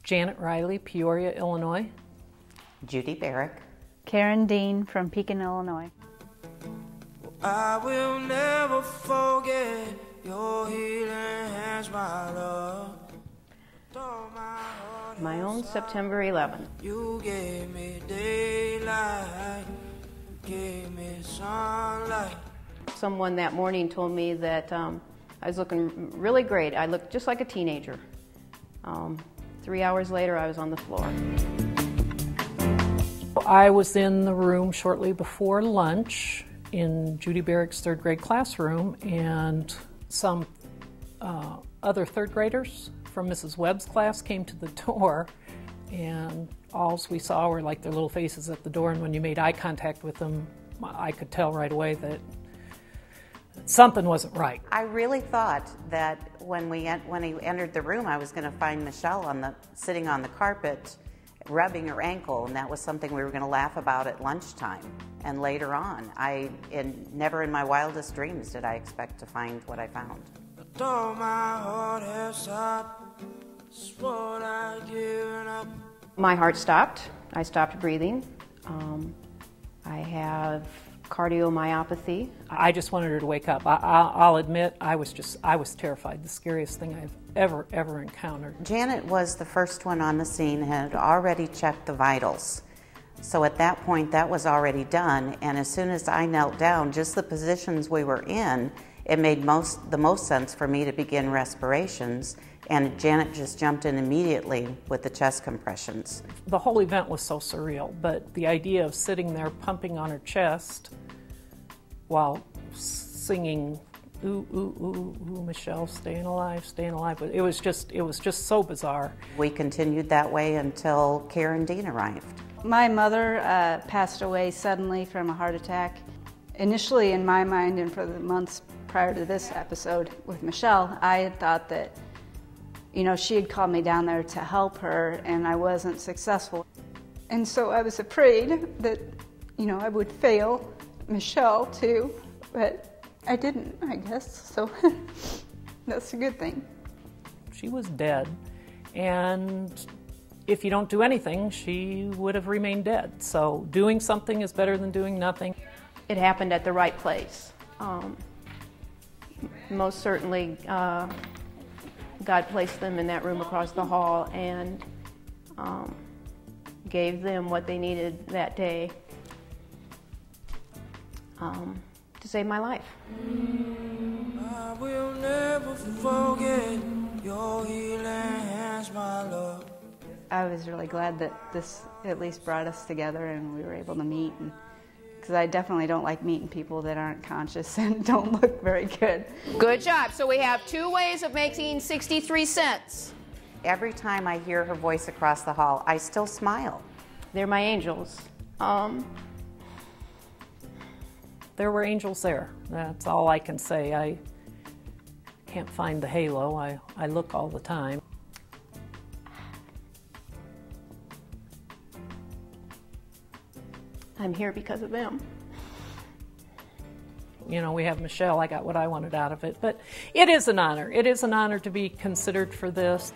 Janet Riley, Peoria, Illinois. Judy Barrick. Karyn Dean from Pekin, Illinois. I will never forget your healing hands, my love. My own September 11th. You gave me daylight, gave me sunlight. Someone that morning told me that I was looking really great. I looked just like a teenager. 3 hours later, I was on the floor. I was in the room shortly before lunch in Judy Barrick's third grade classroom, and some other third graders from Mrs. Webb's class came to the door, and all we saw were like their little faces at the door, and when you made eye contact with them, I could tell right away that something wasn't right. I really thought that when he entered the room, I was going to find Michelle sitting on the carpet rubbing her ankle, and that was something we were going to laugh about at lunchtime. And later on, never in my wildest dreams did I expect to find what I found. Though my heart has stopped, swore I'd given up. My heart stopped. I stopped breathing. I have cardiomyopathy. I just wanted her to wake up. I'll admit, I was terrified. The scariest thing I've ever encountered. Janet was the first one on the scene, had already checked the vitals. So at that point, that was already done, and as soon as I knelt down, just the positions we were in, it made the most sense for me to begin respirations, and Janet just jumped in immediately with the chest compressions. The whole event was so surreal, but the idea of sitting there pumping on her chest while singing, ooh, ooh, ooh, ooh, Michelle, staying alive, it was just so bizarre. We continued that way until Karyn Dean arrived. My mother passed away suddenly from a heart attack. Initially, in my mind, and for the months prior to this episode with Michelle, I had thought that, she had called me down there to help her, and I wasn't successful. And so I was afraid that, I would fail Michelle too, but I didn't, I guess, so that's a good thing. She was dead, and if you don't do anything, she would have remained dead. So doing something is better than doing nothing. It happened at the right place. Most certainly, God placed them in that room across the hall and gave them what they needed that day to save my life. I will never forget your healing hands, my love. I was really glad that this at least brought us together and we were able to meet, because I definitely don't like meeting people that aren't conscious and don't look very good. Good job. So we have 2 ways of making 63 cents. Every time I hear her voice across the hall, I still smile. They're my angels. There were angels there. That's all I can say. I can't find the halo. I look all the time. I'm here because of them. We have Michelle. I got what I wanted out of it. But it is an honor. It is an honor to be considered for this.